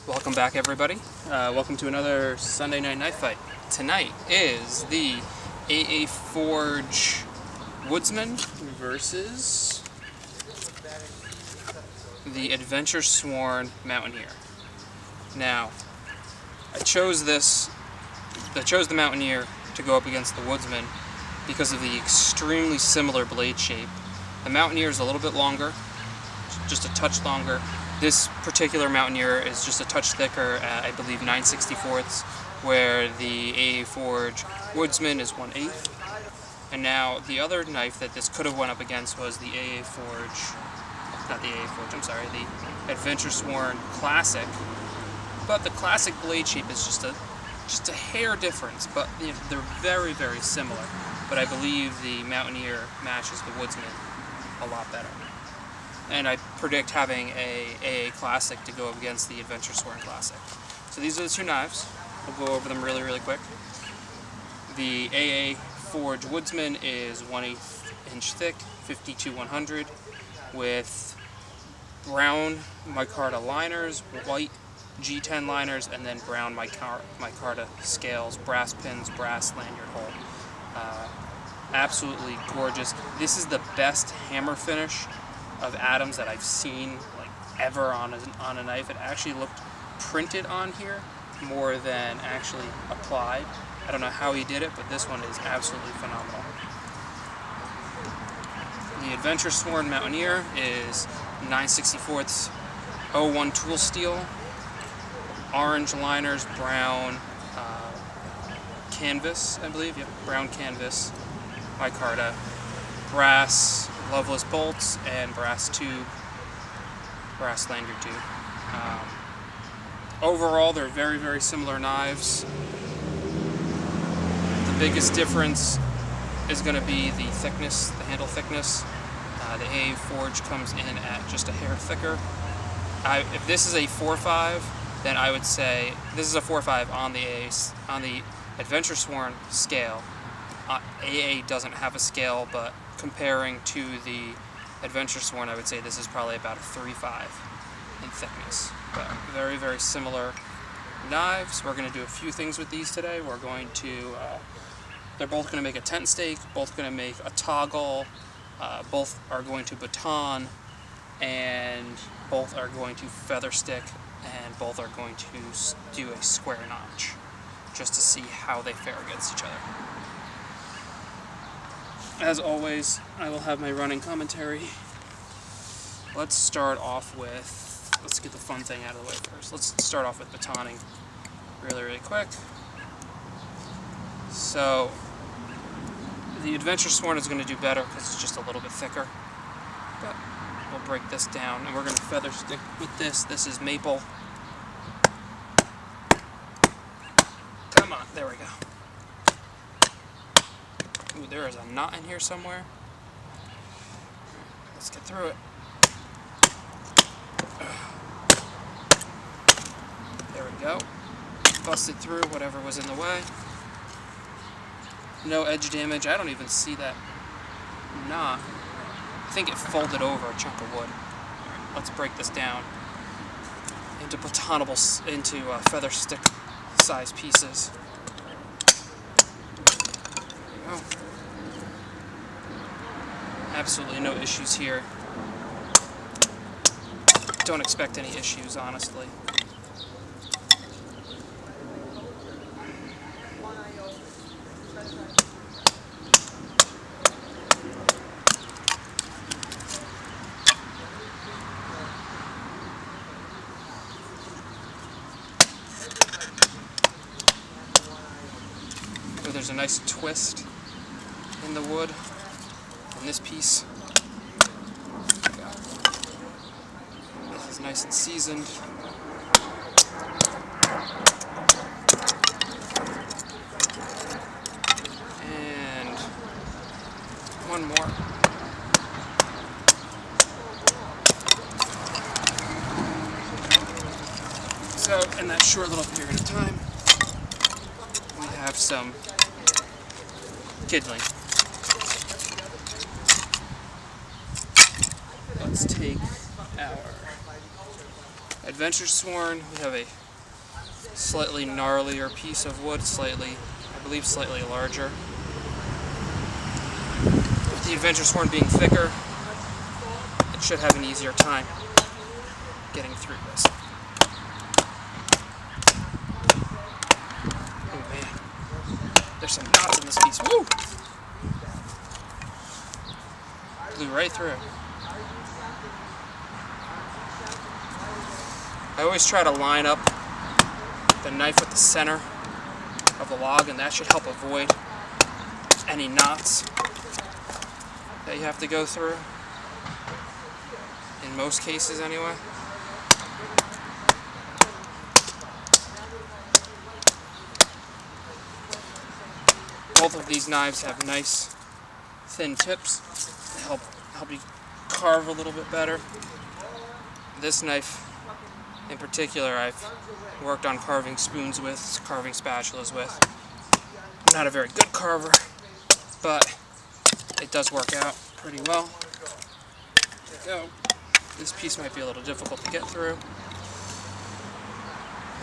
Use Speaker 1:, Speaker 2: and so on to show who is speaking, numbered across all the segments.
Speaker 1: Welcome back, everybody. Welcome to another Sunday night knife fight. Tonight is the AA Forge Woodsman versus the Adventure Sworn Mountaineer. Now, I chose the Mountaineer to go up against the Woodsman because of the extremely similar blade shape. The Mountaineer is a little bit longer, just a touch longer. This particular Mountaineer is just a touch thicker at, I believe, 9/64ths, where the AA Forge Woodsman is 1/8. And now, the other knife that this could have went up against was the AA Forge, not the AA Forge, I'm sorry, the Adventure Sworn Classic. But the Classic blade shape is just a hair difference, but they're very, very similar. But I believe the Mountaineer matches the Woodsman a lot better. And I predict having a AA Classic to go up against the Adventure Sworn Classic. So these are the two knives. We'll go over them really, really quick. The AA Forge Woodsman is 1/8 inch thick, 50-100, with brown micarta liners, white G10 liners, and then brown micarta scales, brass pins, brass lanyard hole. Absolutely gorgeous. This is the best hammer finish of Adam's that I've seen ever on a knife. It actually looked printed on here more than actually applied. I don't know how he did it, but this one is absolutely phenomenal. The Adventure Sworn Mountaineer is 9/64ths 01 tool steel, orange liners, brown canvas, I believe. Yep, brown canvas, micarta, brass loveless bolts, and brass lanyard tube. Overall, they're very, very similar knives. The biggest difference is going to be the thickness, the handle thickness. The AA Forge comes in at just a hair thicker. If this is a 4.5, then I would say this is a 4.5 on the Adventure Sworn scale. AA doesn't have a scale, but comparing to the Adventure Sworn, I would say this is probably about a 3.5 in thickness. But very, very similar knives. We're going to do a few things with these today. We're going to, they're both going to make a tent stake, both going to make a toggle, both are going to baton, and both are going to feather stick, and both are going to do a square notch, just to see how they fare against each other. As always, I will have my running commentary. Let's start off with, let's get the fun thing out of the way first. Let's start off with batoning really, really quick. So, the Adventure Sworn is going to do better because it's just a little bit thicker. But we'll break this down, and we're going to feather stick with this. This is maple. Come on, there we go. Ooh, there is a knot in here somewhere. Let's get through it. There we go. Busted through whatever was in the way. No edge damage. I don't even see that knot. I think it folded over a chunk of wood. Alright, let's break this down into feather stick size pieces. There we go. Absolutely no issues here. Don't expect any issues, honestly. So there's a nice twist in the wood in this piece. This is nice and seasoned. And one more. So in that short little period of time, we have some kindling. Let's take our Adventure Sworn, we have a slightly gnarlier piece of wood, I believe slightly larger. With the Adventure Sworn being thicker, it should have an easier time getting through this. Oh man, there's some knots in this piece. Woo! Blew right through. I always try to line up the knife with the center of the log, and that should help avoid any knots that you have to go through. In most cases, anyway. Both of these knives have nice thin tips to help you carve a little bit better. This knife in particular I've worked on carving spoons with, carving spatulas with. I'm not a very good carver, but it does work out pretty well. There we go. This piece might be a little difficult to get through.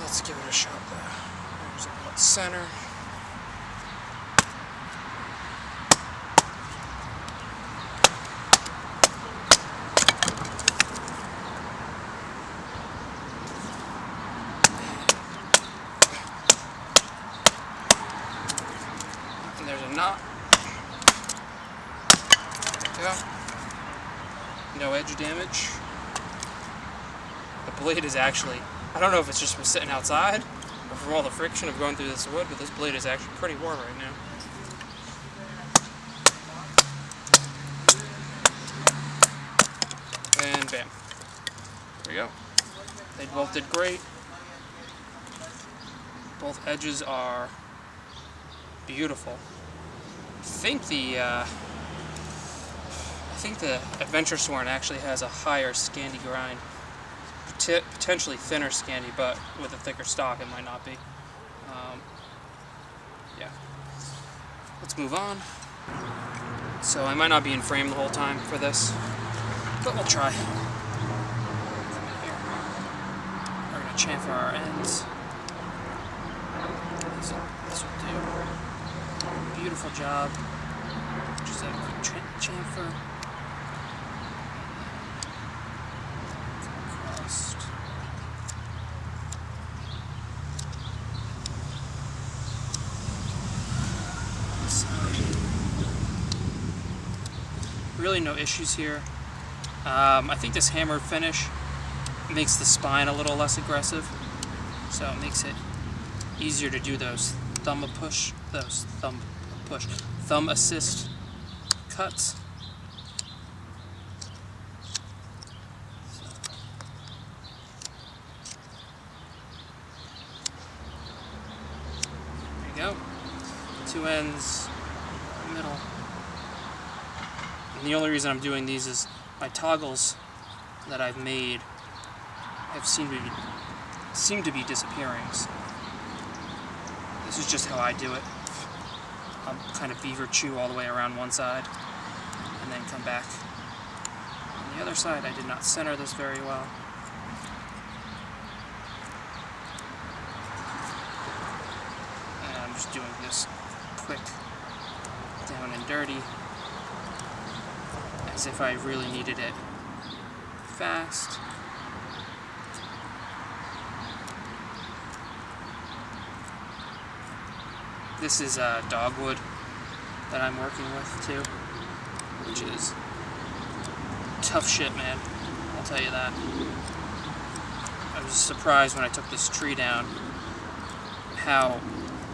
Speaker 1: Let's give it a shot there. There's about center. And there's a knot. There we go. No edge damage. The blade is actually, I don't know if it's just from sitting outside or from all the friction of going through this wood, but this blade is actually pretty warm right now. And bam. There we go. They both did great. Both edges are beautiful. I think the Adventure Sworn actually has a higher Scandi grind. Potentially thinner Scandi, but with a thicker stock it might not be. Yeah. Let's move on. So I might not be in frame the whole time for this, but we'll try. Come in here. We're going to chamfer our ends. This will do. Beautiful job. Just a quick chamfer. Really no issues here. I think this hammered finish makes the spine a little less aggressive, so it makes it easier to do those thumb assist cuts. There you go. Two ends, middle. And the only reason I'm doing these is my toggles that I've made have seemed to be disappearing. So this is just how I do it. I'll kind of beaver chew all the way around one side and then come back. On the other side, I did not center this very well. And I'm just doing this quick, down and dirty, as if I really needed it fast. This is dogwood that I'm working with too, which is tough shit, man. I'll tell you that. I was surprised when I took this tree down how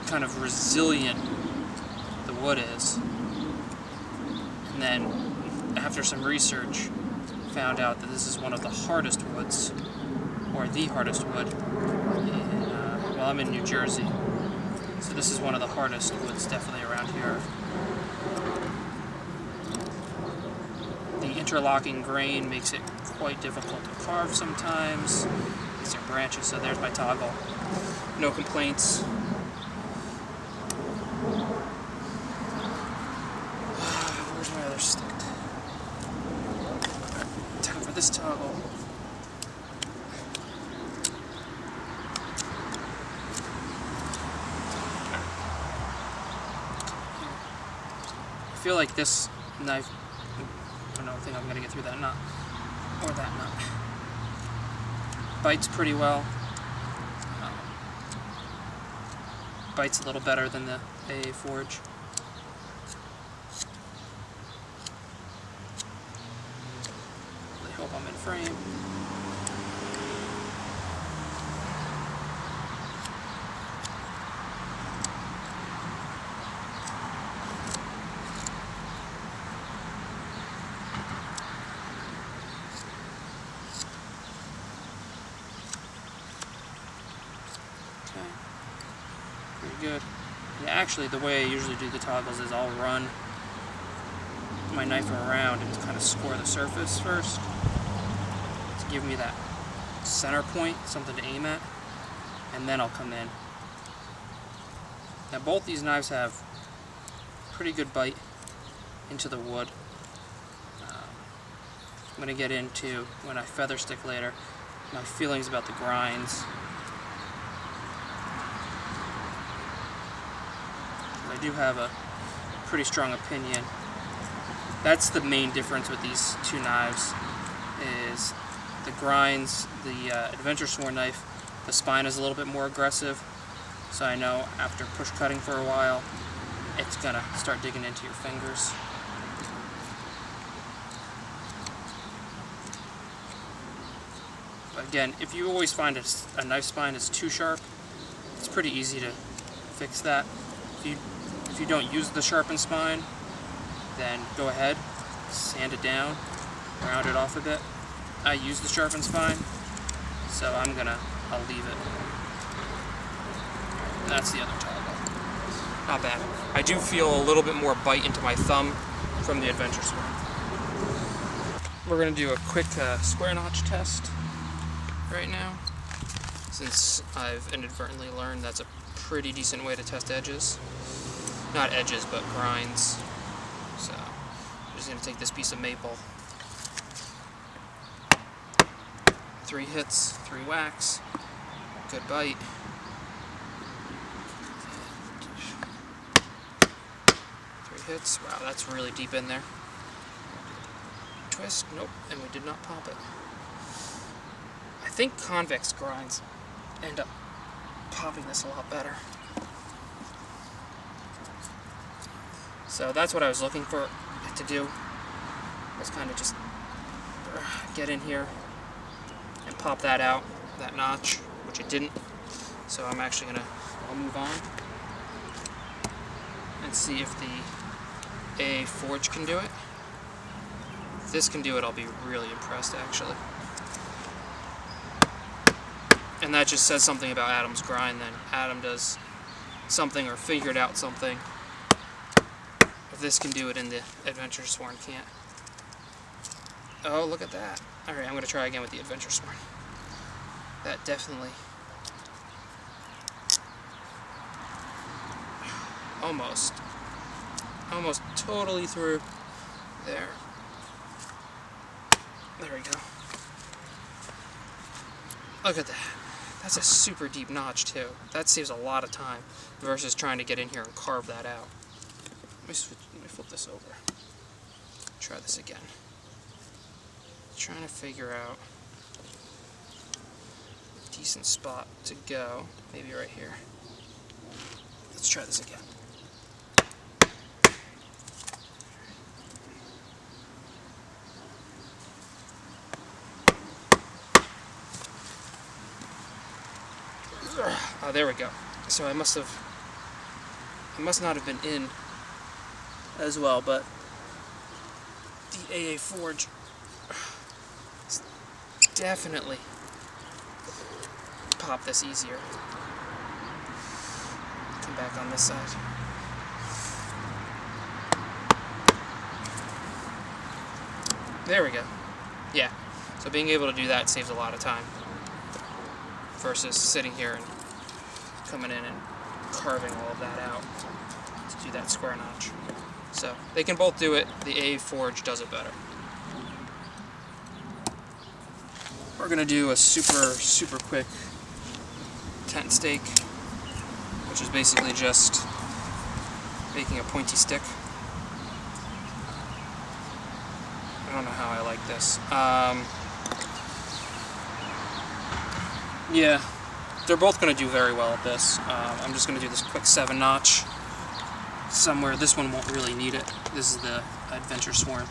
Speaker 1: kind of resilient the wood is. And then after some research, found out that this is one of the hardest woods, or the hardest wood. Well, I'm in New Jersey. So this is one of the hardest woods definitely around here. The interlocking grain makes it quite difficult to carve sometimes. These are branches, so there's my toggle. No complaints. Where's my other stick? Time for this toggle. feel like this knife, I don't think I'm going to get through that nut, or that nut. Bites pretty well. Bites a little better than the AA Forge. I hope I'm in frame. Good. Yeah, actually, the way I usually do the toggles is I'll run my knife around and kind of score the surface first to give me that center point, something to aim at, and then I'll come in. Now, both these knives have pretty good bite into the wood. I'm going to get into, when I feather stick later, my feelings about the grinds. I do have a pretty strong opinion. That's the main difference with these two knives, is the grinds. The Adventure Sworn knife, the spine is a little bit more aggressive, so I know after push cutting for a while, it's gonna start digging into your fingers. But again, if you always find a knife spine is too sharp, it's pretty easy to fix that. If you don't use the sharpened spine, then go ahead, sand it down, round it off a bit. I use the sharpened spine, so I'll leave it. And that's the other toggle. Not bad. I do feel a little bit more bite into my thumb from the Adventure Sworn. We're going to do a quick square notch test right now, since I've inadvertently learned that's a pretty decent way to test edges. Not edges, but grinds. So, I'm just going to take this piece of maple. 3 hits, 3 whacks. Good bite. 3 hits. Wow, that's really deep in there. Twist. Nope. And we did not pop it. I think convex grinds end up popping this a lot better. So that's what I was looking for it to do, was kind of just get in here and pop that out, that notch, which it didn't. So I'm actually I'll move on and see if the AA Forge can do it. If this can do it, I'll be really impressed, actually. And that just says something about Adam's grind then. Adam does something or figured out something. If this can do it and the Adventure Sworn can't. Oh, look at that. Alright, I'm going to try again with the Adventure Sworn. That definitely... Almost totally through there. There we go. Look at that. That's a super deep notch too. That saves a lot of time versus trying to get in here and carve that out. Let me flip this over. Try this again. Trying to figure out a decent spot to go. Maybe right here. Let's try this again. Oh, there we go. So I must not have been in as well, but the AA Forge definitely pop this easier. Come back on this side. There we go. Yeah. So being able to do that saves a lot of time versus sitting here and coming in and carving all of that out to do that square notch. So they can both do it. The AA Forge does it better. We're gonna do a super quick tent stake, which is basically just making a pointy stick I don't know how I like this. Yeah, they're both going to do very well at this. I'm just going to do this quick 7-notch somewhere. This one won't really need it. This is the Adventure Sworn.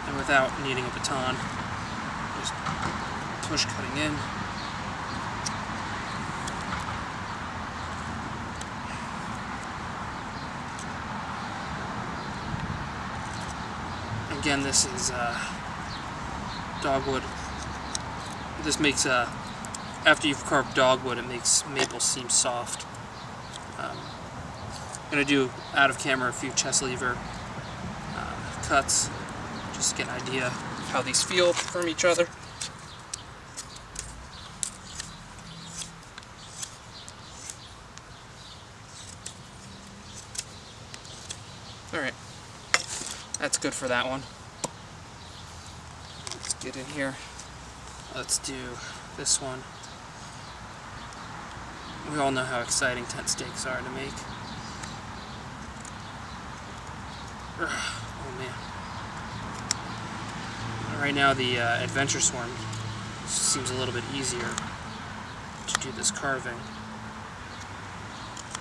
Speaker 1: And without needing a baton, just push cutting in. Again, this is dogwood. This makes, after you've carved dogwood, it makes maple seem soft. I'm going to do, out of camera, a few chest lever cuts, just to get an idea of how these feel from each other. Alright. That's good for that one. Let's get in here. Let's do this one. We all know how exciting tent stakes are to make. Oh man. Right now the Adventure Sworn seems a little bit easier to do this carving.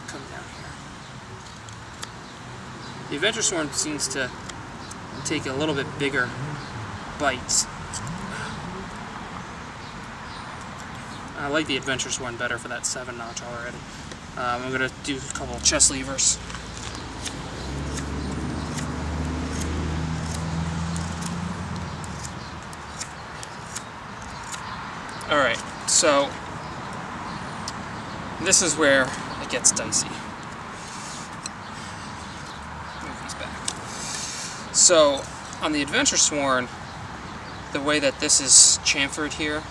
Speaker 1: Come down here. The Adventure Sworn seems to take a little bit bigger bites. I like the Adventure Sworn better for that 7-notch already. I'm going to do a couple of chest levers. Alright, so this is where it gets dicey. Move these back. So, on the Adventure Sworn, the way that this is chamfered here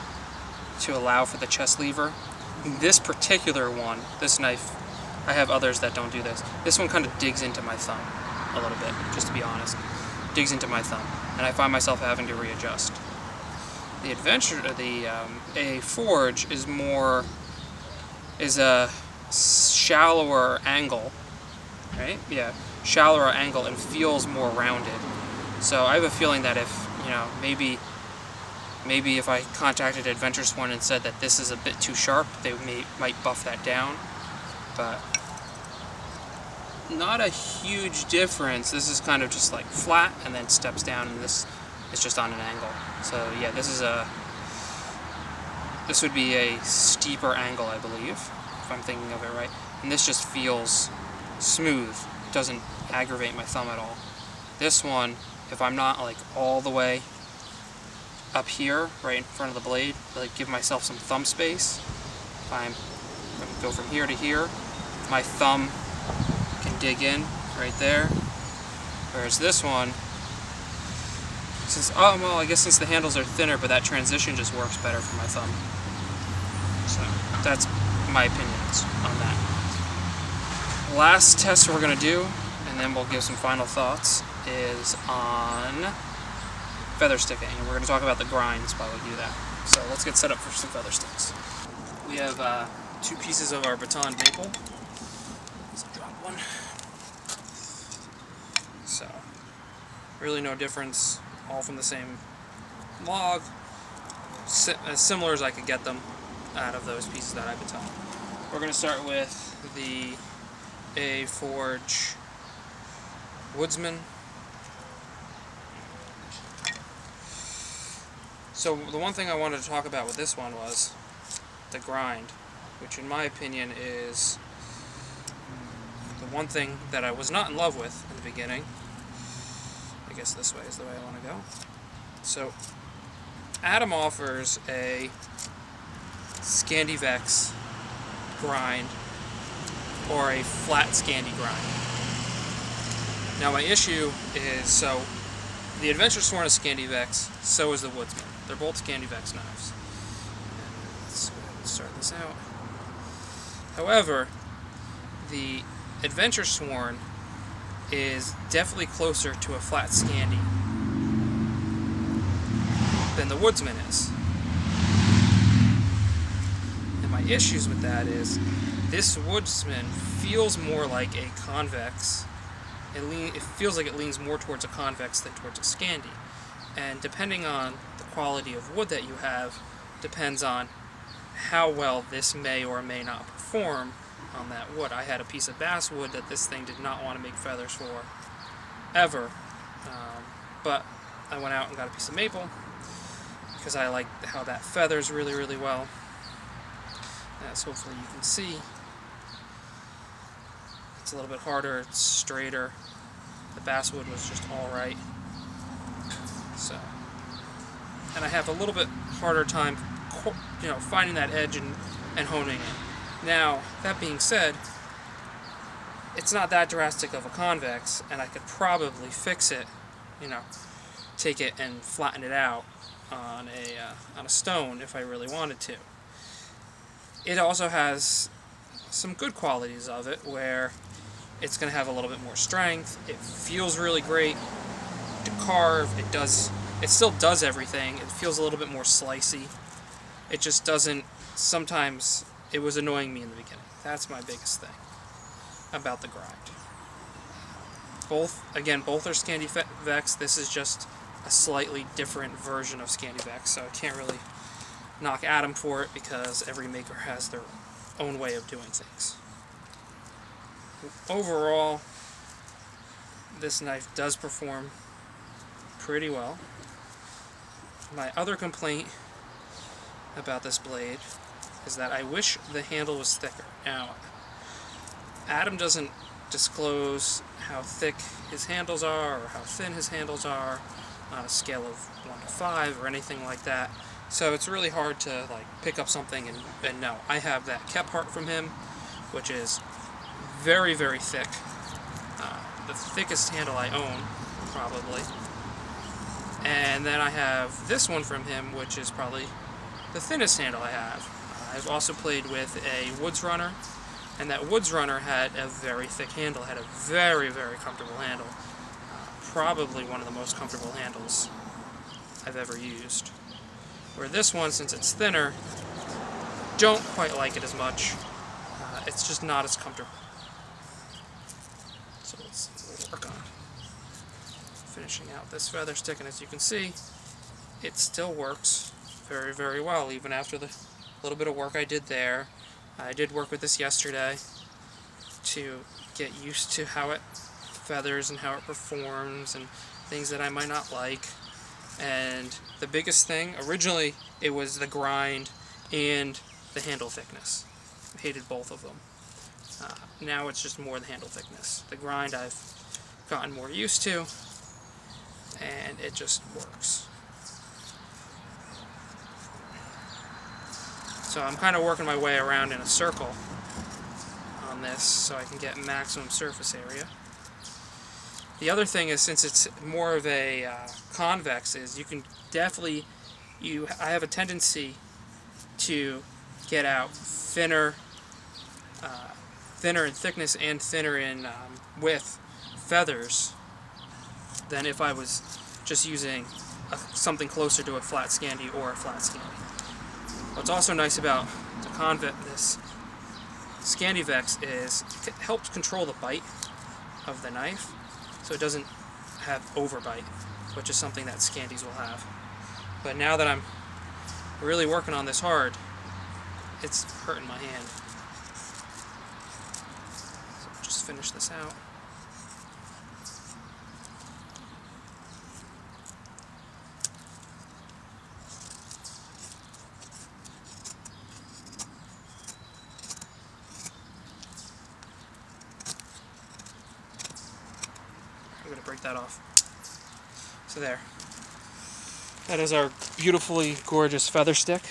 Speaker 1: to allow for the chest lever, this particular one, this knife, I have others that don't do this. This one kind of digs into my thumb a little bit, just to be honest. Digs into my thumb, and I find myself having to readjust. The AA Forge is a shallower angle, right? Yeah, shallower angle and feels more rounded. So I have a feeling that if, you know, maybe if I contacted Adventure Sworn and said that this is a bit too sharp, they might buff that down. But not a huge difference. This is kind of just like flat and then steps down, and this is just on an angle. So yeah, this would be a steeper angle, I believe, if I'm thinking of it right. And this just feels smooth. It doesn't aggravate my thumb at all. This one, if I'm not like all the way up here, right in front of the blade, like give myself some thumb space. If I'm going to go from here to here, my thumb can dig in right there. Whereas this one, I guess since the handles are thinner, but that transition just works better for my thumb. So that's my opinions on that. Last test we're going to do, and then we'll give some final thoughts, is on feather sticking. And we're going to talk about the grinds while we do that. So let's get set up for some feather sticks. We have 2 pieces of our baton maple. Let's drop one. So, really no difference. All from the same log, as similar as I could get them out of those pieces that I baton. We're going to start with the AA Forge Woodsman. So the one thing I wanted to talk about with this one was the grind, which in my opinion is the one thing that I was not in love with in the beginning. I guess this way is the way I want to go. So, Adam offers a Scandivex grind or a flat Scandi grind. Now my issue is, so the Adventure Sworn is Scandivex, so is the Woodsman. They're both Scandivex knives. Let's go ahead and start this out. However, the Adventure Sworn is definitely closer to a flat Scandi than the Woodsman is. And my issues with that is This Woodsman feels more like a convex. It feels like it leans more towards a convex than towards a Scandi. And depending on the quality of wood that you have, depends on how well this may or may not perform on that wood. I had a piece of basswood that this thing did not want to make feathers for, ever. But I went out and got a piece of maple, because I like how that feathers really, really well. As hopefully you can see. It's a little bit harder, it's straighter. The basswood was just alright. So, and I have a little bit harder time, finding that edge and honing it. Now, that being said, it's not that drastic of a convex, and I could probably fix it, take it and flatten it out on a stone if I really wanted to. It also has some good qualities of it, where it's going to have a little bit more strength. It feels really great to carve. It still does everything. It feels a little bit more slicey. It just doesn't. Sometimes it was annoying me in the beginning. That's my biggest thing about the grind. Both are Scandivex. This is just a slightly different version of Scandivex, so I can't really knock Adam for it, because every maker has their own way of doing things. Overall, this knife does perform pretty well. My other complaint about this blade is that I wish the handle was thicker. Now, Adam doesn't disclose how thick his handles are or how thin his handles are on a scale of 1 to 5 or anything like that. So it's really hard to pick up something and know. I have that Kephart from him, which is very, very thick. The thickest handle I own, probably. And then I have this one from him, which is probably the thinnest handle I have. I've also played with a Woods Runner, and that Woods Runner had a very thick handle, had a very, very comfortable handle. Probably one of the most comfortable handles I've ever used. Where this one, since it's thinner, don't quite like it as much. It's just not as comfortable. So let's work on finishing out this feather stick, and as you can see, it still works very, very well, even after the little bit of work I did there. I did work with this yesterday to get used to how it feathers and how it performs and things that I might not like. And the biggest thing, originally, it was the grind and the handle thickness. I hated both of them. Now it's just more the handle thickness. The grind I've gotten more used to, and it just works. So I'm kind of working my way around in a circle on this so I can get maximum surface area. The other thing is, since it's more of a convex, is you can definitely, I have a tendency to get out thinner in thickness and thinner in width feathers than if I was just using something closer to a flat Scandi or a flat Scandi. What's also nice about this Scandivex is it helps control the bite of the knife, so it doesn't have overbite, which is something that Scandis will have. But now that I'm really working on this hard, it's hurting my hand. So just finish this out. I'm going to break that off. So there. That is our beautifully gorgeous feather stick.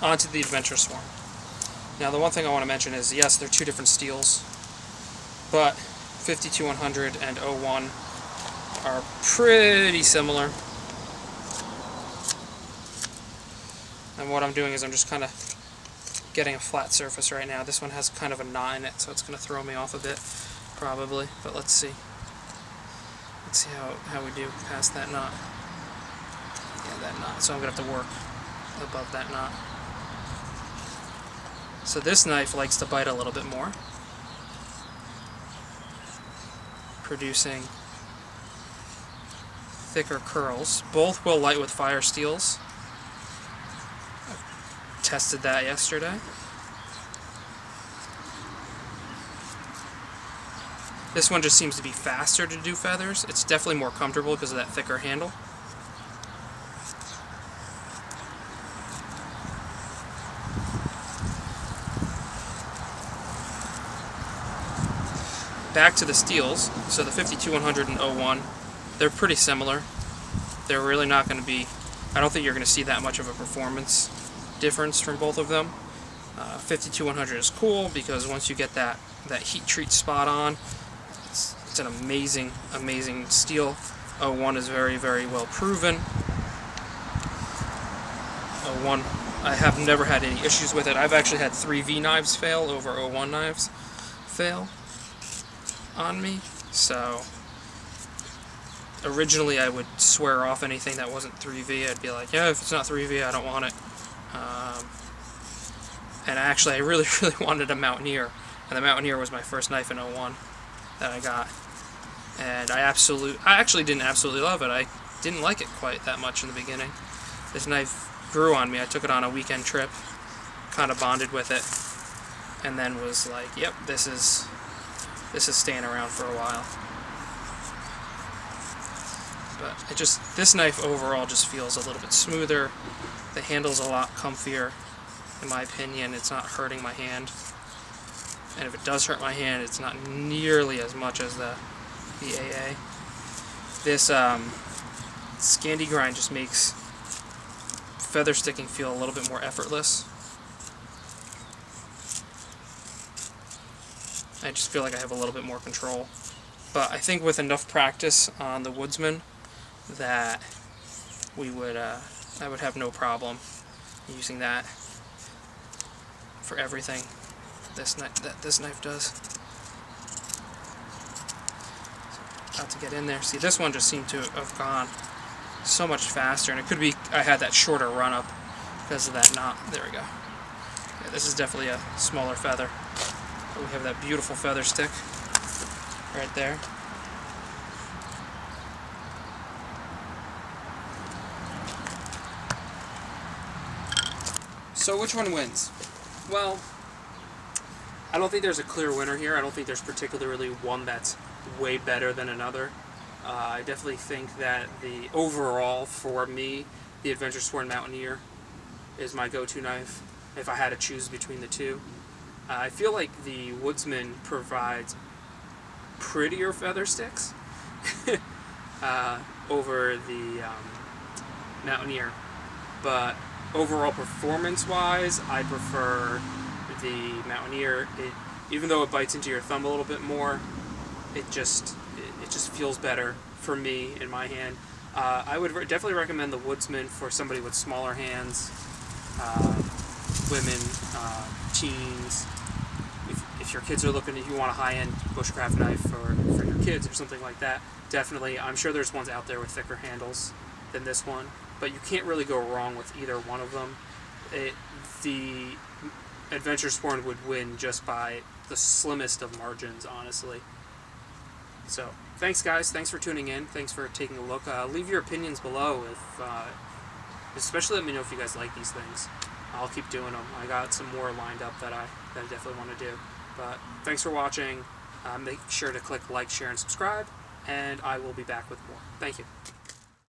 Speaker 1: Onto the Adventure Sworn. Now the one thing I want to mention is, yes, they're two different steels, but 52-100 and 01 are pretty similar. And what I'm doing is I'm just kind of getting a flat surface right now. This one has kind of a knot in it, so it's going to throw me off a bit, probably, but let's see. Let's see how we do past that knot. Yeah, that knot. So I'm going to have to work above that knot. So this knife likes to bite a little bit more, producing thicker curls. Both will light with fire steels. I tested that yesterday. This one just seems to be faster to do feathers. It's definitely more comfortable because of that thicker handle. Back to the steels. So the 52-100 and 01, they're pretty similar. They're really not going to be, I don't think you're going to see that much of a performance difference from both of them. 52-100 is cool because once you get that heat treat spot on, it's an amazing, amazing steel. 01 is very, very well proven. 01, I have never had any issues with it. I've actually had 3V knives fail over 01 knives fail on me. So originally I would swear off anything that wasn't 3V. I'd be like, yeah, if it's not 3V, I don't want it. And actually I really, really wanted a Mountaineer. And the Mountaineer was my first knife in 01 that I got. And I actually didn't absolutely love it. I didn't like it quite that much in the beginning. This knife grew on me. I took it on a weekend trip, kind of bonded with it, and then was like, yep, this is staying around for a while. But this knife overall just feels a little bit smoother. The handle's a lot comfier, in my opinion. It's not hurting my hand. And if it does hurt my hand, it's not nearly as much as the AA. This Scandi grind just makes feather sticking feel a little bit more effortless. I just feel like I have a little bit more control. But I think with enough practice on the Woodsman that I would have no problem using that for everything this knife does. So, about to get in there. See, this one just seemed to have gone so much faster, and it could be I had that shorter run up because of that knot. There we go. Yeah, this is definitely a smaller feather. But we have that beautiful feather stick right there. So which one wins? Well, I don't think there's a clear winner here. I don't think there's particularly one that's way better than another. I definitely think that the overall, for me, the Adventure Sworn Mountaineer is my go-to knife if I had to choose between the two. I feel like the Woodsman provides prettier feather sticks over the Mountaineer, but overall performance-wise, I prefer the Mountaineer. Even though it bites into your thumb a little bit more, it just feels better for me in my hand. I would definitely recommend the Woodsman for somebody with smaller hands, women, teens. If your kids are looking, if you want a high-end bushcraft knife for your kids or something like that, definitely. I'm sure there's ones out there with thicker handles than this one, but you can't really go wrong with either one of them. The Adventure Sworn would win just by the slimmest of margins, honestly. So, thanks guys. Thanks for tuning in. Thanks for taking a look. Leave your opinions below. Especially let me know if you guys like these things. I'll keep doing them. I got some more lined up that I definitely want to do. But thanks for watching. Make sure to click like, share, and subscribe. And I will be back with more. Thank you.